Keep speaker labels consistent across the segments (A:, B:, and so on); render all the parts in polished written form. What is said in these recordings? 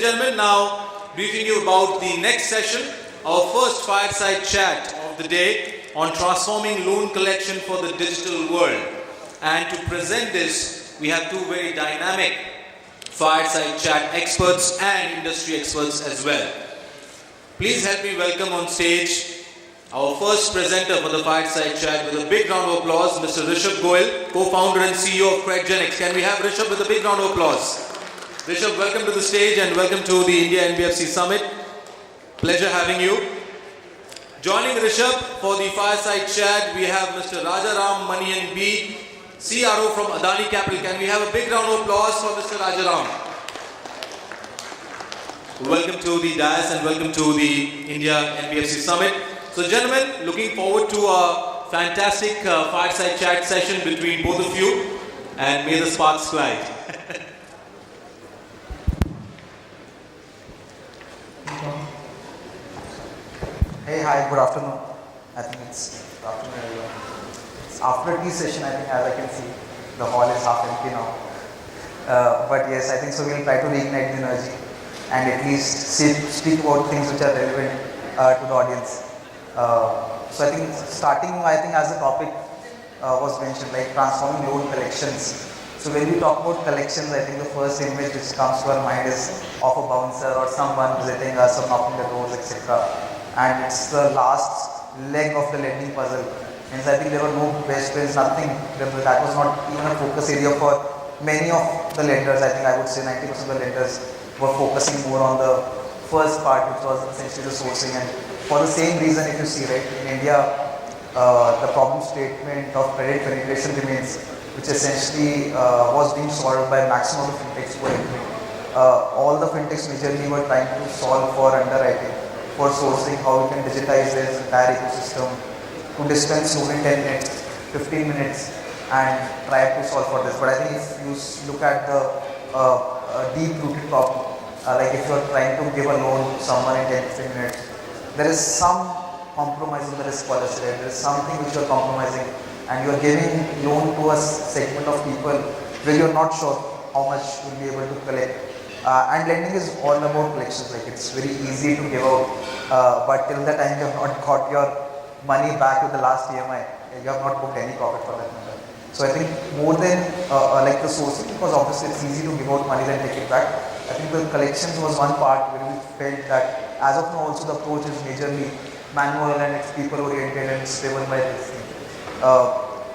A: gentlemen, now briefing you about the next session, our first fireside chat of the day on transforming loan collection for the digital world. And to present this, we have two very dynamic fireside chat experts and industry experts as well. Please help me welcome on stage our first presenter for the fireside chat with a big round of applause, Mr. Rishab Goel, co-founder and CEO of Credgenics. Can we have Rishab with a big round of applause? Rishab, welcome to the stage and welcome to the India NBFC Summit. Pleasure having you. Joining Rishab for the fireside chat, we have Mr. Rajaram Manian B, CRO from Adani Capital. Can we have a big round of applause for Mr. Rajaram? Welcome to the dais and welcome to the India NBFC Summit. So gentlemen, looking forward to a fantastic fireside chat session between both of you, and may the sparks fly.
B: Hey, hi, good afternoon. I think it's good afternoon everyone. It's after tea session, I think, as I can see, the hall is half empty now. But yes, I think so we'll try to reignite the energy and at least speak about things which are relevant to the audience. So I think starting, as the topic was mentioned, like transforming loan collections. So when we talk about collections, I think the first image which comes to our mind is of a bouncer or someone visiting us or knocking the doors, etc. And it's the last leg of the lending puzzle. Hence, I think there were no best friends, nothing. That was not even a focus area for many of the lenders. I think I would say 90% of the lenders were focusing more on the first part, which was essentially the sourcing. And for the same reason, if you see, right, in India, the problem statement of credit penetration remains, which essentially was being solved by maximum of the fintechs who were entering. All the fintechs majorly were trying to solve for underwriting, for sourcing, how we can digitize this entire ecosystem, to dispense loan in 10 minutes, 15 minutes, and try to solve for this. But I think if you look at the deep-rooted problem, like if you're trying to give a loan to someone in 10-15 minutes, there is some compromise in the risk policy, right? There is something which you're compromising, and you're giving loan to a segment of people where you're not sure how much you'll be able to collect. And lending is all about collections, like it's very easy to give out, but till the time you have not got your money back with the last EMI, you have not booked any profit for that matter. So I think more than like the sourcing, because obviously it's easy to give out money then take it back. I think the collections was one part where we felt that as of now also the approach is majorly manual and it's people oriented and it's driven by this thing.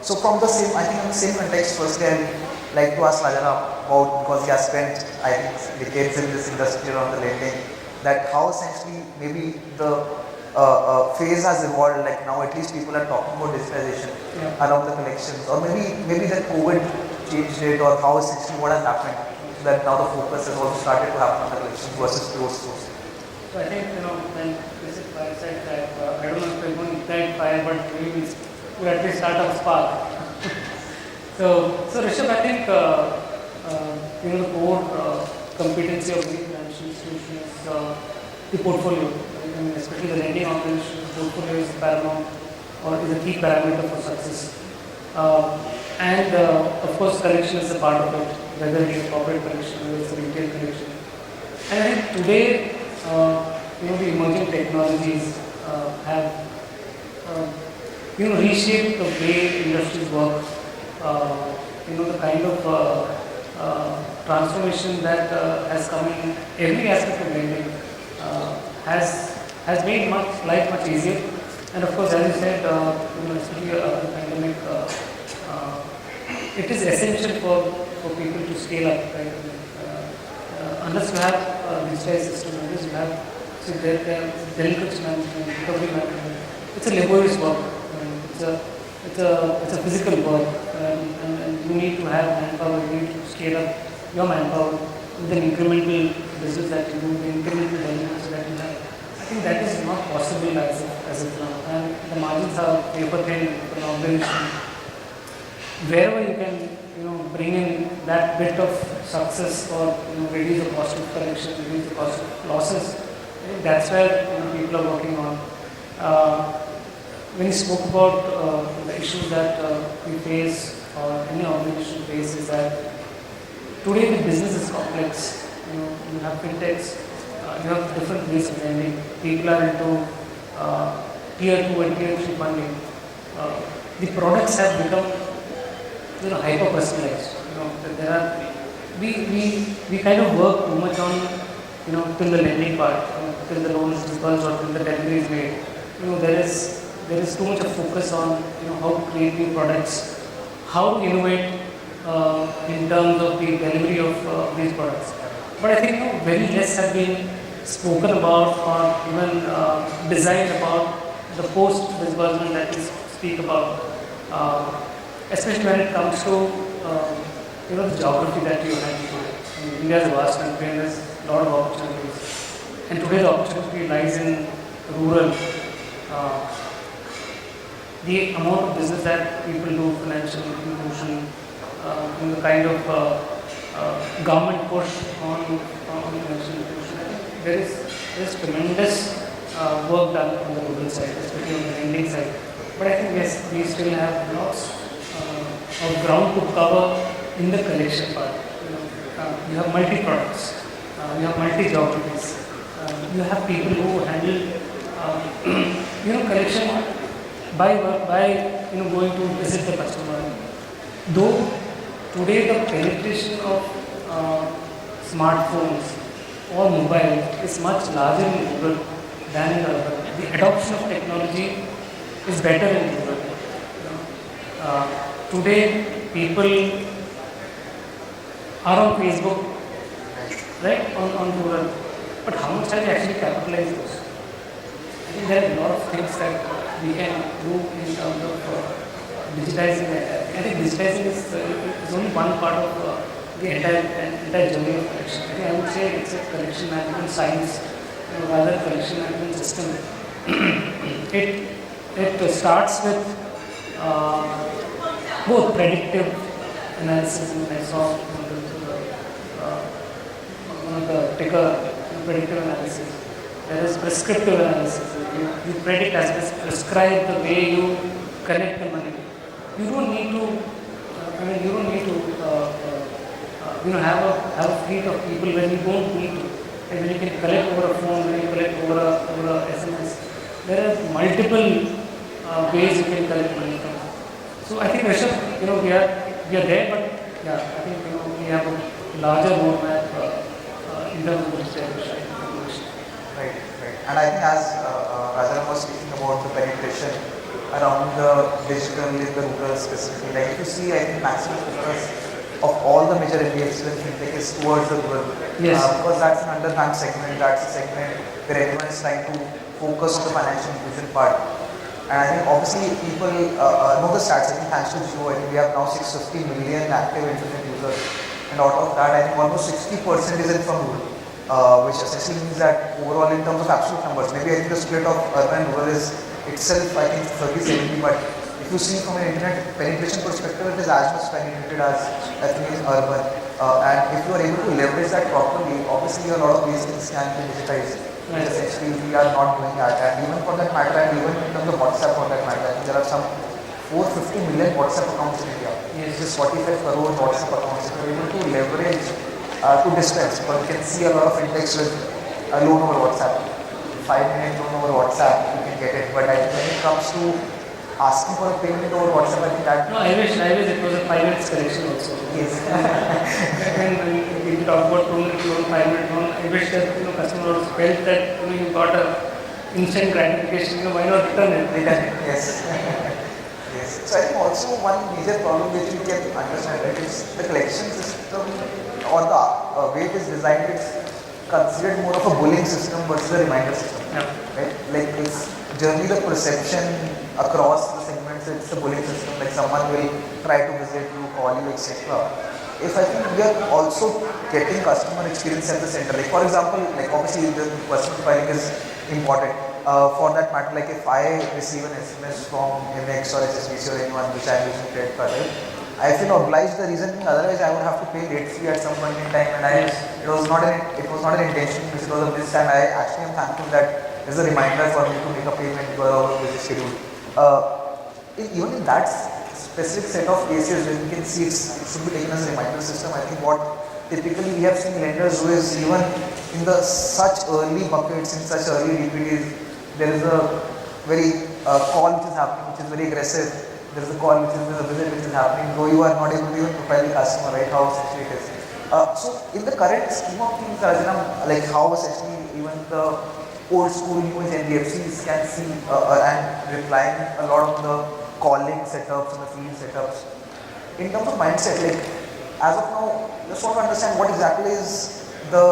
B: So from the same, I think in the same context, firstly I'd like to ask Rajaram about, because he has spent I think decades in this industry around the lending, that how essentially maybe the phase has evolved, like now at least people are talking about digitalization around the collections, or maybe that COVID changed it, or how essentially what has happened that now the focus has also started to happen on the collections versus closed source.
C: So I think, when this is fireside chat, I don't know if we're going to ignite fire, but we at least start a spark. so Rishab, I think the core competency of the financial institution is the portfolio, especially the lending organization. Portfolio is paramount, or is a key parameter for success. And of course, collection is a part of it, whether it is a corporate collection or it's a retail collection. And I think today, the emerging technologies have reshaped the way industries work. The kind of transformation that has come in every aspect of lending has made life much easier. And of course, as you said, especially the pandemic, it is essential for people to scale up, right? Unless you have a digitized system, unless you have delinquency management, recovery management, it's a laborious work. It's a physical work, and you need to have manpower. You need to scale up your manpower with an incremental business that you do, the incremental delinquency that you have. I think that is not possible as of now, and the margins are paper thin for an organization. Wherever you can, bring in that bit of success or reduce the cost of collection, reduce the cost of losses, I think that's where people are working on. When you spoke about the issues that we face or any organization faces, that today the business is complex. you have fintechs, you have different ways of lending. People are into tier 2 and tier 3 funding. The products have become hyper personalized. There are we kind of work too much on till the lending part, till the loan is disbursed or till the delivery is made. There is too much of focus on how to create new products, how to innovate in terms of the delivery of these products. But I think very less have been spoken about or even designed about the post disbursement that we speak about, especially when it comes to the geography that you have today. India is a vast country and there's a lot of opportunities. And today the opportunity lies in rural. The amount of business that people do, financial inclusion, the kind of government push on financial inclusion, I think there is tremendous work done on the rural side, especially on the lending side. But I think yes, we still have lots of ground to cover in the collection part. You have multi-products, you have multi-geographies, you have people who handle collection by going to visit the customer. Though today the penetration of smartphones or mobile is much larger in rural than in urban. The adoption of technology is better in rural. Today people are on Facebook, right, on rural. But how much have we actually capitalized those? I think there are a lot of things that we can do in terms of digitizing it. I think digitizing is only one part of the entire journey of collection. I think I would say it's a collection management science, rather collection management system. It starts with both predictive analysis, and I saw one of the ticker predictive analysis. There is prescriptive analysis. You predict as prescribe the way you collect the money. You don't need to. Have a fleet of people when you don't need to. And when you can collect over a phone, when you collect over a SMS, there are multiple ways you can collect money from. So I think Rishab, we are there, but yeah, I think we have a larger roadmap in terms of digitization.
B: Right. And I think as Rajan was speaking about the penetration around the digital in the rural specifically, like if you see, I think maximum focus of all the major NBFCs and fintech is towards the rural.
C: Yes.
B: Because that's an underbanked segment, that's a segment where everyone is trying to focus on the financial inclusion part. And I think obviously people know the stats. I think thanks to Jio, I think we have now 650 million active internet users. And out of that, I think almost 60% is in from rural, which essentially means that overall in terms of absolute numbers, maybe I think the split of urban and rural is itself, I think 30-70, but if you see from an internet penetration perspective, it is as much penetrated as I think is urban. And if you are able to leverage that properly, obviously a lot of these things can be digitized. Right. Essentially we are not doing that, and even for that matter, and even in terms of WhatsApp for that matter, I think there are some 450 million WhatsApp accounts in India.
C: Yes.
B: Just 45 crore WhatsApp accounts. If you are able to leverage to dispense, but you can see a lot of fintechs with a loan over WhatsApp. 5-minute loan over WhatsApp, you can get it. But I think when it comes to asking for a payment over WhatsApp, I think that...
C: No, I wish it was a 5 minutes collection also.
B: Yes.
C: When we talk about 2-minute loan, 5-minute loan, I wish that customers felt that you got a instant gratification. Why not return it?
B: Yes. Yes. So I think also one major problem which we can understand, right, is the collection system or the way it is designed. It's considered more of a bullying system versus a reminder system.
C: Yeah.
B: Right? Like it's generally the perception across the segments, it's a bullying system, like someone will try to visit you, call you, etc. If I think we are also getting customer experience at the center, like for example, like obviously the personal profiling is important. For that matter, like if I receive an SMS from MX or HSBC or anyone which I am using credit card, right, I feel obliged, the reason being otherwise I would have to pay late fee at some point in time, and it was not an intention, because of this time I actually am thankful that there's a reminder for me to make a payment because of our busy schedule. Even in that specific set of cases where you can see it should be taken as a reminder system, I think what typically we have seen lenders who is even in the such early buckets, in such early DPDs, there is a very call which is happening, which is very aggressive. There is a call which is a visit which is happening, though you are not able to even profile the customer, right? How essentially it is. So in the current scheme of things, Rajanam, like how essentially even the old school new NBFCs can see and replying a lot of the calling setups and the field setups. In terms of mindset, like as of now, just want to understand what exactly is the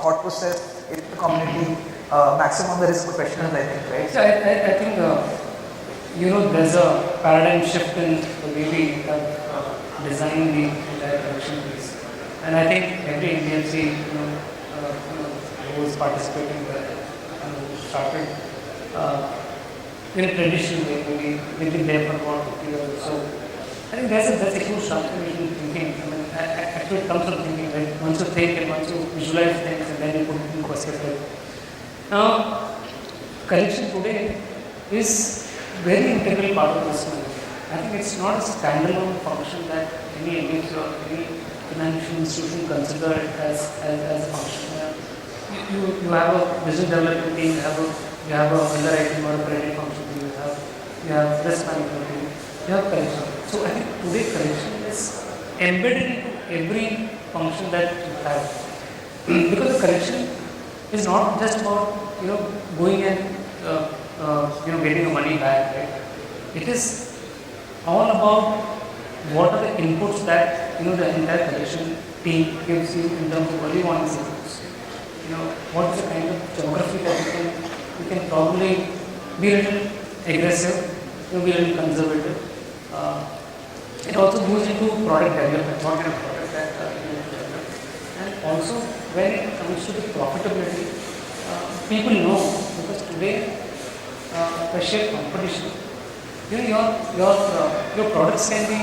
B: thought process in the community, maximum the risk professionals, I think, right?
C: So I think there's a paradigm shift in the way we have designed the entire collection piece, and I think every NBFC who is participating there started in a traditional way, maybe they've been there for about 50 years or so. I think that's a huge transformation in thinking. I mean, actually it comes from thinking, right? Once you think and once you visualize things and then you put it into perspective. Now, collection today is very integral part of this movement. I think it's not a standalone function that any NBFC or any financial institution consider it as a function. You have a business development team, you have a underwriting or a credit function, you have risk management team, you have collection. So I think today collection is embedded into every function that you have. Because the collection is not just about going and getting the money back, right? It is all about what are the inputs that the entire collection team gives you in terms of early warning signals. What is the kind of geography that you can probably be a little aggressive, be a little conservative. It also goes into product development, what kind of product that you develop. And also when it comes to the profitability, people know, because today, the sheer competition, your products can be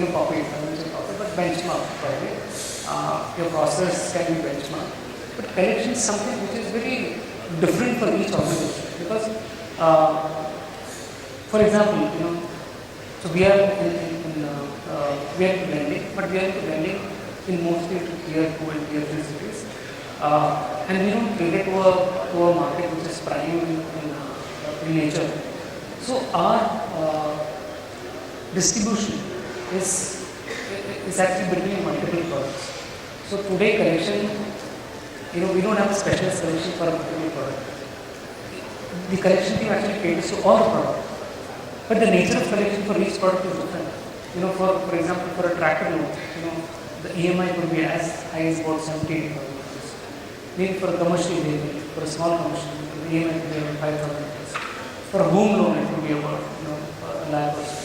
C: copied, I won't say copied, but benchmarked probably. Your process can be benchmarked. But collection is something which is very different for each organization, because, for example, so we are we are into lending, but we are into lending in mostly tier 2 and tier 3 cities, and we don't cater to a market which is prime in nature. So our distribution is actually between multiple products. So today collection, we don't have a specialist collection for a particular product. The collection team actually caters to all the products. But the nature of collection for each product is different. For example, for a tractor loan, the EMI could be as high as about 70,000 rupees. Maybe for a commercial vehicle, for a small commercial vehicle, the EMI could be about 5,000 rupees. For a home loan, it could be about a lakh or so.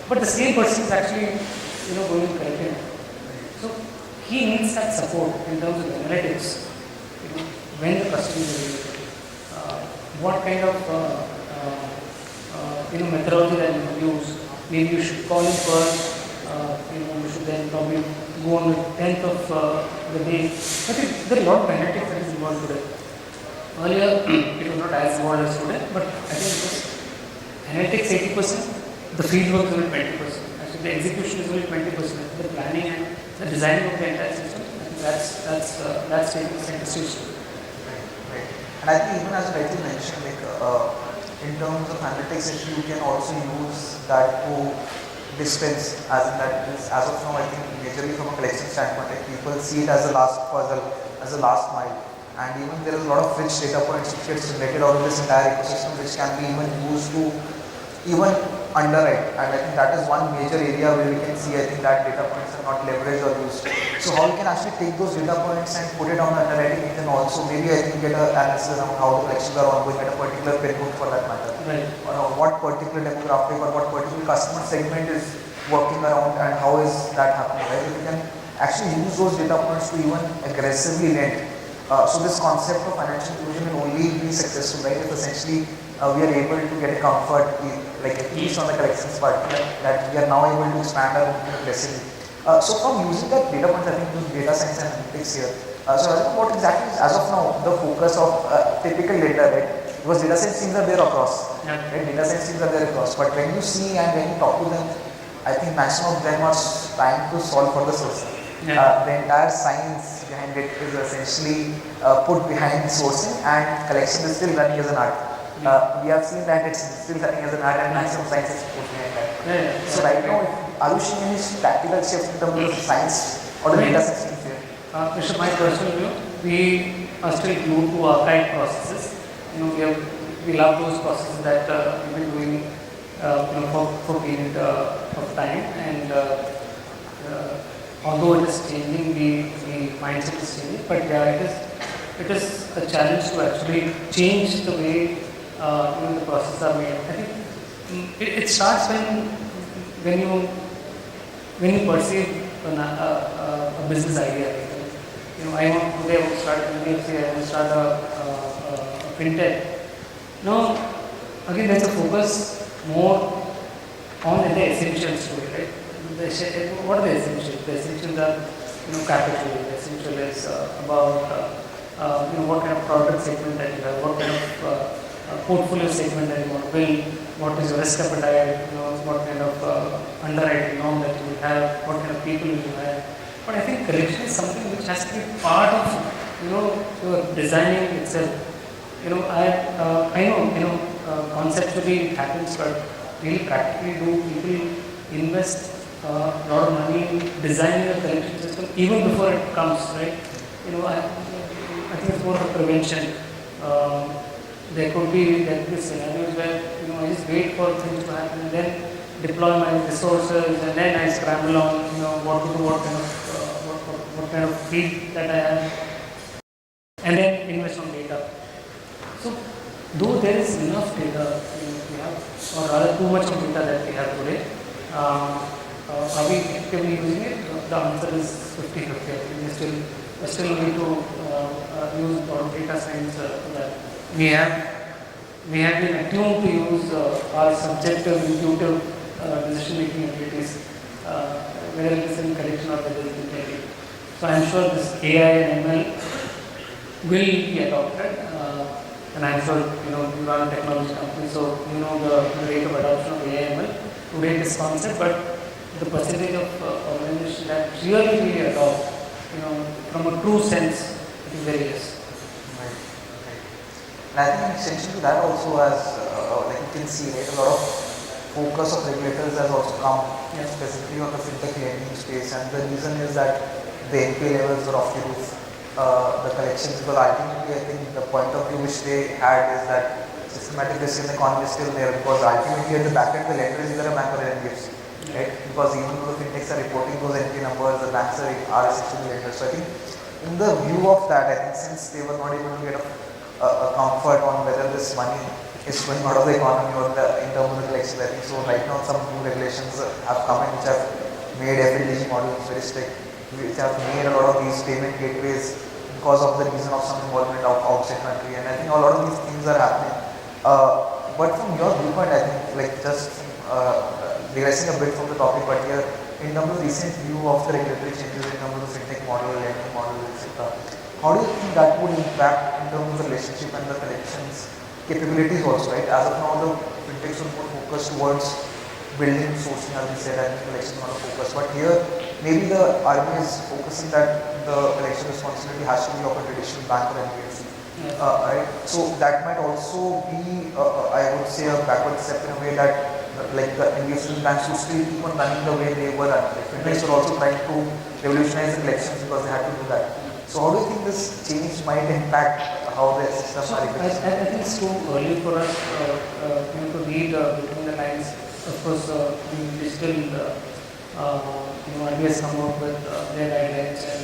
C: But the same person is actually going and collecting. So he needs that support in terms of analytics. When the customer is available, what kind of methodology that you can use. Maybe you should call him first, you should then probably go on the 10th of the day. I think there are a lot of analytics that is involved today. Earlier, it was not as involved as today, but I think it was analytics 80%, the field work is only 20%. Actually, the execution is only 20%. The planning and the designing of the entire system, I think that's taking center stage.
B: Right. And I think even as you rightly mentioned, in terms of analytics, you can also use that to dispense, as in that is, as of now, I think majorly from a collection standpoint, people see it as a last puzzle, as a last mile. And even there is a lot of rich data points which gets generated out of this entire ecosystem, which can be even used to even underwrite. And I think that is one major area where we can see, I think that data points are not leveraged or used. So how we can actually take those data points and put it on the underwriting engine also, maybe I think get an analysis around how the collections are ongoing at a particular pinpoint for that matter.
C: Right.
B: Or what particular demographic or what particular customer segment is working around and how is that happening, right? If we can actually use those data points to even aggressively lend. So this concept of financial inclusion will only be successful, right, if essentially we are able to get a comfort, like at least on the collections part, that we are now able to expand our own aggressively. So from using that data points, I think use data science and analytics here. So I think what exactly is, as of now, the focus of typical data, right? Because data science teams are there across, right? Data science teams are there across. But when you see and when you talk to them, I think maximum of them are trying to solve for the source. The entire science behind it is essentially put behind sourcing, and collection is still running as an art. We have seen that it's still running as an art, and maximum science is put behind that. So right now, are you seeing any practical shift in terms of science or the data systems here?
C: Rishab, my personal view, we are still glued to archive processes. We love those processes that we've been doing for a period of time, and although it is changing, the mindset is changing, but yeah, it is a challenge to actually change the way the processes are made. I think it starts when you perceive a business idea. I want today I want to start an NBFC, I want to start a fintech. Now, again, there's a focus more on the essentials to it, right? What are the essentials? The essentials are, capital. The essential is about, what kind of product segment that you have, what kind of portfolio segment that you want to build, what is your risk appetite, what kind of underwriting norm that you have, what kind of people you have. But I think collection is something which has to be part of, your designing itself. I know, conceptually it happens, but really practically do people invest a lot of money in designing a collection system even before it comes, right? I think it's more of a prevention. There could be scenarios where, I just wait for things to happen and then deploy my resources, and then I scramble on, what to do, what kind of fleet that I have, and then invest on data. So, though there is enough data we have, or rather too much of data that we have today, are we effectively using it? The answer is 50-50. We still need to use a lot of data science for that. We have been attuned to use our subjective, intuitive decision-making abilities, whether it is in collection or whether it is in trading. So I'm sure this AI and ML will be adopted, and I'm sure you run a technology company, so the rate of adoption of AI and ML. Today it is constant, but the percentage of organizations that really adopt, from a true sense, it is very less.
B: Right. And I think in extension to that also, as like you can see, right, a lot of focus of regulators has also come specifically on the fintech lending space, and the reason is that the NPA levels are off the roof. The collections, because ultimately I think the point of view which they had is that systematic risk in the economy is still there, because ultimately at the back end the lender is either a bank or an NBFC, right? Because even though the fintechs are reporting those NPA numbers, the banks are essentially lenders. So I think in the view of that, I think since they were not able to get a comfort on whether this money is going out of the economy or in terms of the collections, I think so right now some new regulations have come in which have made FLDG models very strict, which have made a lot of these payment gateways because of the reason of some involvement of outside country, and I think a lot of these things are happening. But from your viewpoint, I think, like just digressing a bit from the topic, but here in terms of recent view of the regulatory changes in terms of the fintech model, lending model, etc., how do you think that would impact in terms of the relationship and the collections capabilities also, right? As of now, the fintechs will put focus towards building sourcing, as we said, and collection on a focus. But here, maybe the RBI is focusing that the collection responsibility has to be of a traditional bank or NBFC, right? So that might also be, I would say, a backward step in a way that, like the NBFC banks would still keep on running the way they were running. Like fintechs were also trying to revolutionize the collections because they had to do that. So how do you think this change might impact how the systems are?
C: I think it's too early for us to read between the lines. Of course, the digital, RBI has come up with their guidelines, and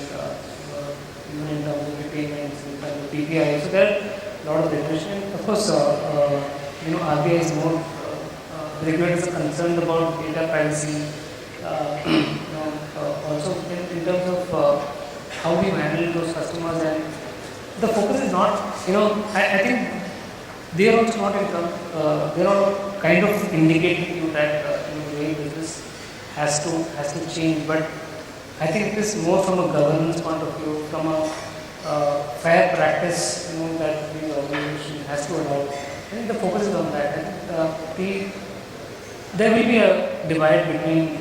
C: even in terms of repayments, in terms of PPI. So there are a lot of regulation. Of course, RBI is more, the regulators are concerned about data privacy. Also in terms of how do you handle those customers, and the focus is not, I think they are also not in terms, they are kind of indicating you that the way business has to change, but I think it is more from a governance point of view, from a fair practice, that the organization has to adopt. I think the focus is on that. I think there will be a divide between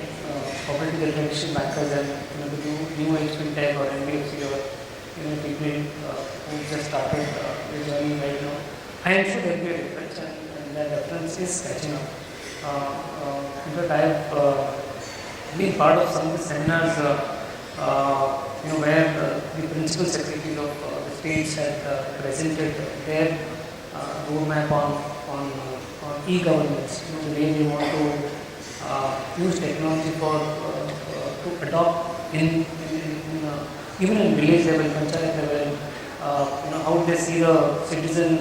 C: cooperative regulation bankers and the new new age fintech or NBFC or people who just started their journey right now, I am sure there will be a difference, and that difference is catching up. In fact, I have been part of some of the seminars, where the principal secretaries of the states had presented their roadmap on e-governance, the way they want to use technology to adopt even in village level, panchayat level, how they see the citizen,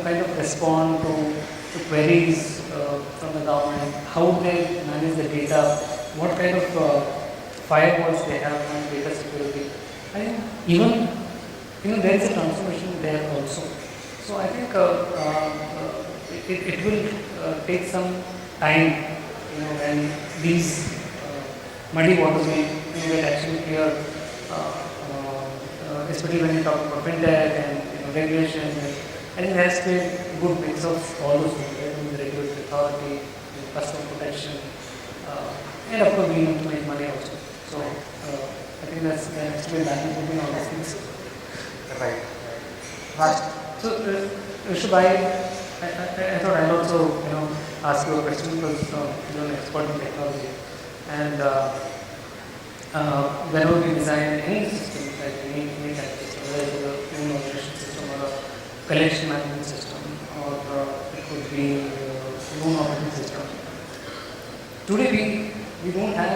C: kind of respond to queries from the government, how they manage the data, what kind of firewalls they have on data security. I think even there is a transformation there also. So I think it will take some time, when these muddy waters will get actually clear, especially when you talk about fintech and regulation. I think there has to be a good mix of all those things, right? The regulatory authority, customer protection, and of course we need to make money also. So I think there has to be a balance between all these things.
B: Right. Right.
C: So Rishab, I thought I'll also ask you a question because you're an expert in technology, and whenever we design any system, like any kind of system, whether it's a loan origination system or a collection management system, or it could be a loan operating system. Today we don't have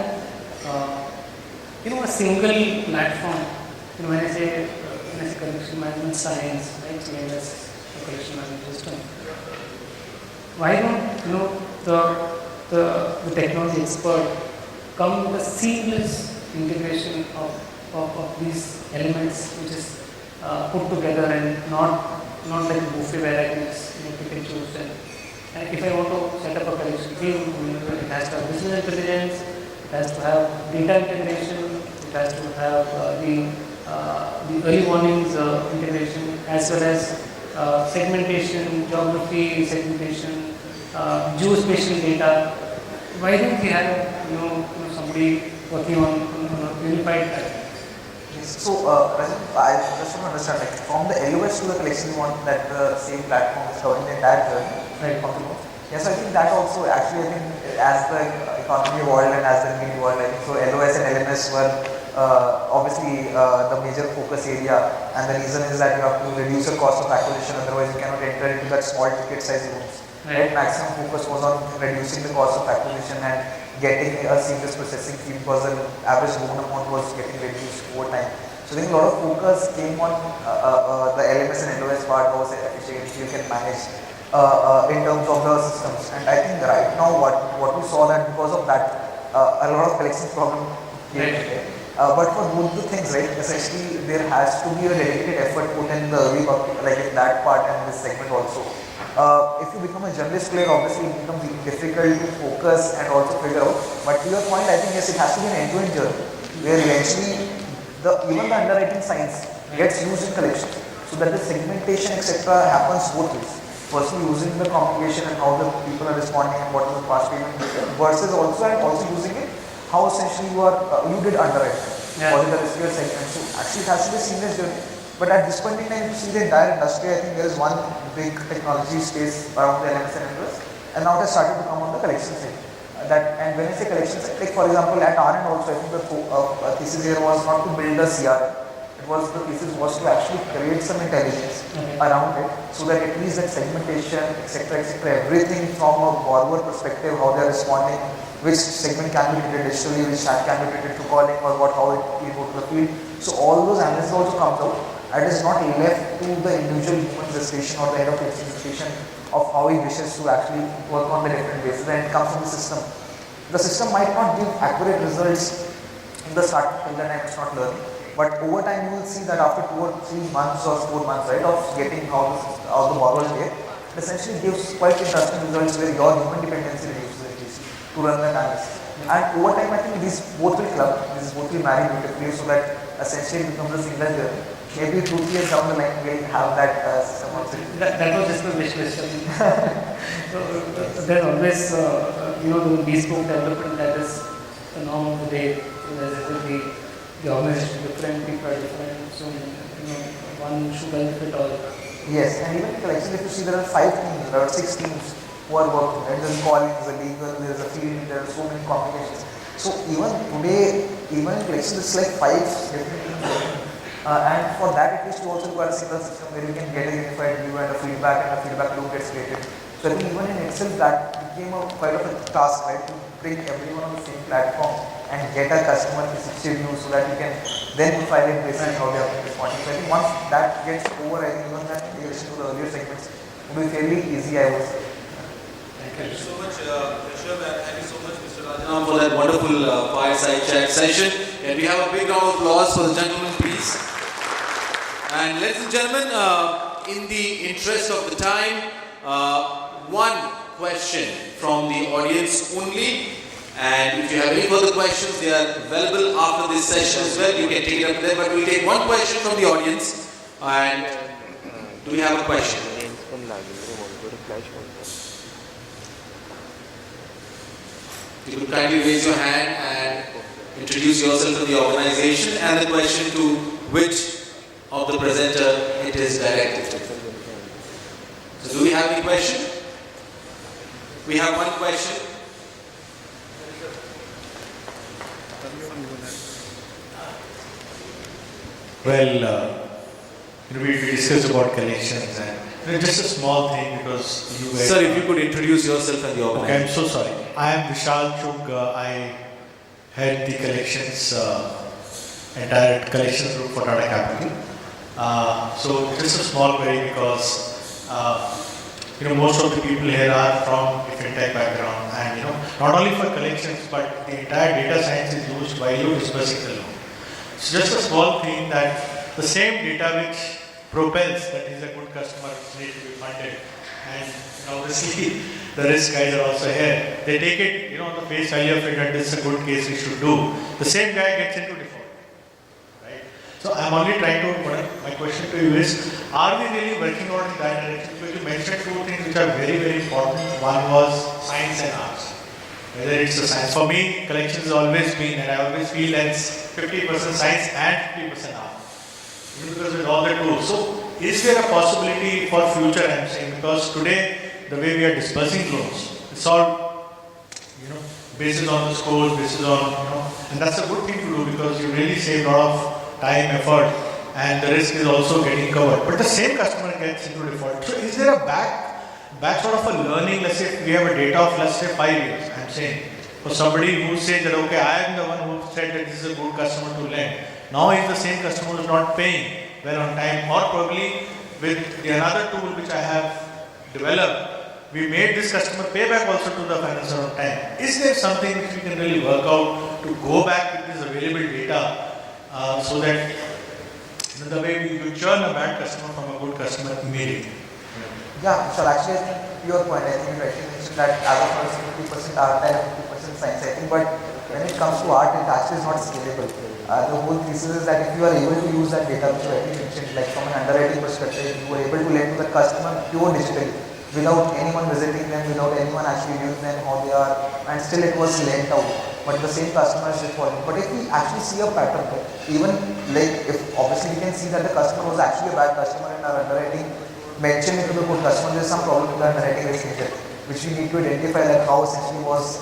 C: a single platform. When I say collection management science, like CMS, a collection management system, why don't the technology expert come with a seamless integration of these elements, which is put together and not like a buffet where I can just pick and choose. And if I want to set up a collection field, it has to have business intelligence, it has to have data integration, it has to have the early warnings integration, as well as segmentation, geography segmentation, geospatial data. Why don't we have somebody working on a unified platform?
B: So, Rajat, I just want to understand, like, from the LOS to the collection, you want that the same platform is covering the entire journey,
C: right?
B: Yes, I think that also, actually, I think as the economy evolved and as the need evolved, I think so LOS and LMS were obviously the major focus area, and the reason is that you have to reduce the cost of acquisition, otherwise you cannot enter into that small ticket size loans. Right? Maximum focus was on reducing the cost of acquisition and getting a seamless processing fee, because the average loan amount was getting reduced over time. So I think a lot of focus came on the LMS and LOS part, how efficiently you can manage in terms of the systems. And I think right now what we saw that because of that, a lot of collections problem came. But for both the things, right, essentially there has to be a dedicated effort put in the early bucket, like in that part and this segment also. If you become a generalist player, obviously it becomes difficult to focus and also figure out. But to your point, I think yes, it has to be an end-to-end journey, where eventually even the underwriting science gets used in collections, so that the segmentation etc. happens both ways. Firstly, using the communication and how the people are responding and what is the past payment versus also using it how essentially you did underwriting, or in the riskier segment. So actually it has to be a seamless journey. But at this point in time, you see the entire industry, I think there is one big technology space around the LMS and LMS, and now it has started to come on the collection side. And when I say collection side, like for example at our end also, I think the thesis here was not to build a CRM. The thesis was to actually create some intelligence around it, so that at least that segmentation, etc., everything from a borrower perspective, how they are responding, which segment can be treated digitally, which chat can be treated to calling, or how it will go to the field. So all those analysis also comes out. It is not left to the individual human gestation or the head of gestation of how he wishes to actually work on the different bases, and it comes from the system. The system might not give accurate results in the start till the time it's not learning, but over time you will see that after 2 or 3 months or 4 months, right, of getting how the borrower is there, it essentially gives quite interesting results where your human dependency reduces at least to run the analysis. And over time, I think these both will club, these both will marry beautifully, so that essentially it becomes a single journey. Maybe 2 years down the line, we'll have that system also.
C: That was just a wish list. So there's always, the bespoke development that is the norm of the day. the organization, different people are different, so one should benefit all.
B: Yes, and even in collection, if you see, there are 5 teams, there are 6 teams who are working. Right? There's calling, there's a legal, there's a field, there are so many complications. So even today, even in collection, there's like 5 different teams working. And for that, at least you also require a single system where you can get a unified view and a feedback loop gets created. So I think even in itself, that became quite of a task, right, to bring everyone on the same platform and get a customer 360 view so that you can then profile it based on how they are responding. So I think once that gets over, I think even that integration to the earlier segments will be fairly easy, I would say.
A: Thank you so much, Rishab, and thank you so much, Mr. Rajanam, for that wonderful fireside chat session. And we have a big round of applause for the gentleman, please. And ladies and gentlemen, in the interest of the time, one question from the audience only. And if you have any further questions, they are available after this session as well. You can take it up there, but we'll take one question from the audience. And do we have a question? You could kindly raise your hand and introduce yourself to the organization and the question to which of the presenter it is directed to. So do we have any question? We have one question.
D: Well, we discussed about collections and just a small thing because you were...
A: Sir, if you could introduce yourself and the
D: Okay,
A: organization.
D: I'm so sorry. I am Rishab Goel. I head the collections, entire collections group for Tata Capital. So just a small query because most of the people here are from the fintech background and not only for collections but the entire data science is used while you're disbursing the loan. It's just a small thing that the same data which propels that is a good customer needs to be funded, and obviously the risk guys are also here. They take it, the face value of it, and this is a good case we should do. The same guy gets into default, right? So I'm only trying to. My question to you is: are we really working on in that direction? Because you mentioned 2 things which are very, very important. One was science and arts. Whether it's the science. For me, collections has always been, and I always feel it's 50% science and 50% art. Because with all the tools. So, is there a possibility for future, I'm saying, because today, the way we are disbursing loans, it's all, based on the scores, based on, and that's a good thing to do because you really save a lot of time, effort, and the risk is also getting covered. But the same customer gets into default. So, is there a back sort of a learning, let's say we have a data of, let's say 5 years, I'm saying, for somebody who says that, okay, I am the one who said that this is a good customer to lend. Now is the same customer who is not paying well on time, or probably with another tool which I have developed, we made this customer pay back also to the financer on time. Is there something which we can really work out to go back with this available data so that the way you churn a bad customer from a good customer immediately?
B: Yeah, so actually, I think to your point, I think you rightly mentioned that as of now it's 50% art and 50% science. I think, but when it comes to art, it actually is not scalable. The whole thesis is that if you are able to use that data, which you rightly mentioned, like from an underwriting perspective, you are able to lend to the customer pure digitally, without anyone visiting them, without anyone actually viewing them, how they are, and still it was lent out. But the same customer is defaulting. But if we actually see a pattern, even like if obviously we can see that the customer was actually a bad customer in our underwriting, mention it to the good customer, there is some problem with the underwriting relationship, which we need to identify like how essentially was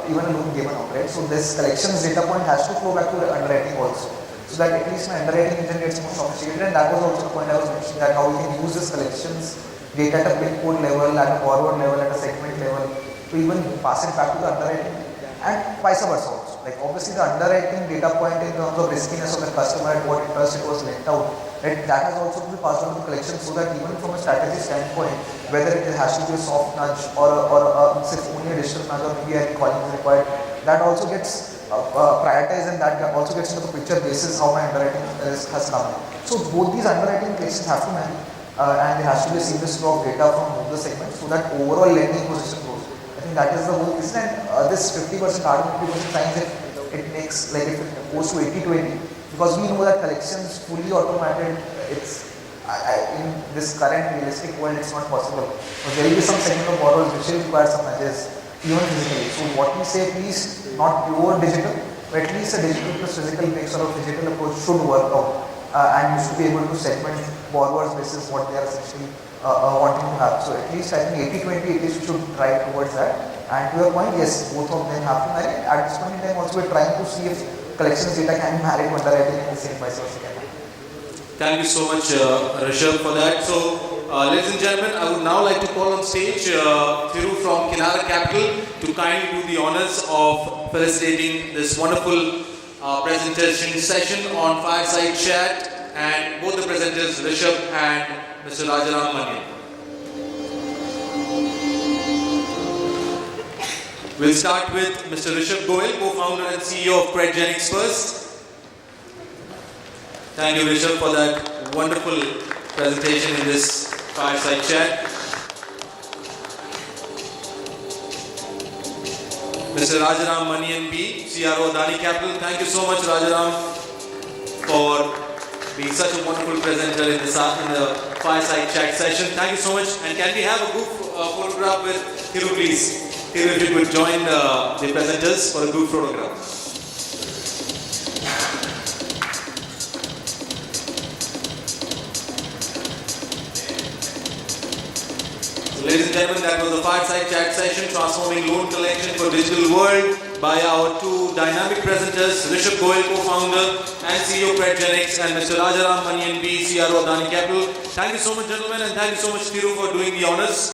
B: even a loan given out, right? So this collections data point has to flow back to the underwriting also. So that at least my underwriting engine gets more sophisticated, and that was also the point I was mentioning, that how we can use this collections data at a pin code level, at a borrower level, at a segment level, to even pass it back to the underwriting, and vice versa also. Like obviously the underwriting data point in terms of riskiness of the customer, at what interest it was lent out, right, that has also to be passed on to collection, so that even from a strategy standpoint, whether it has to be a soft nudge or only a digital nudge or maybe a calling is required, that also gets prioritized, and that also gets into the picture basis how my underwriting risk has come in. So both these underwriting collections have to marry, and there has to be a seamless flow of data from both the segments so that overall lending ecosystem grows. I think that is the whole reason, and this 50% art and 50% science, it makes, like if it goes to 80-20, because we know that collections fully automated, it's in this current realistic world it's not possible. So there will be some segment of borrowers which will require some nudges, even physically. So what we say, please, not pure digital, but at least a digital plus physical mix or a physical approach should work out. And you should be able to segment borrowers basis what they are essentially wanting to have. So at least I think 80-20 at least we should try towards that. And to your point, yes, both of them have to marry. At this point in time also we're trying to see if collections data can be married to underwriting in the same vice versa.
A: Thank you so much, Rishab, for that. So, ladies and gentlemen, I would now like to call on stage Thiru from Kinara Capital to kindly do the honors of facilitating this wonderful presentation session on Fireside Chat, and both the presenters, Rishab and Mr. Rajaram Manian. We'll start with Mr. Rishab Goel, co-founder and CEO of Credgenics first. Thank you, Rishab, for that wonderful presentation in this Fireside Chat. Mr. Rajaram Manian B, CRO Adani Capital. Thank you so much, Rajaram, for being such a wonderful presenter in the Fireside Chat session. Thank you so much. And can we have a group photograph with Thiru, please? Thiru, if you could join the presenters for a group photograph. Ladies and gentlemen, that was the Fireside Chat session, transforming loan collection for digital world, by our two dynamic presenters, Rishab Goel, co-founder and CEO Credgenics, and Mr. Rajaram Manian B, CRO Adani Capital. Thank you so much, gentlemen, and thank you so much, Thiru, for doing the honors.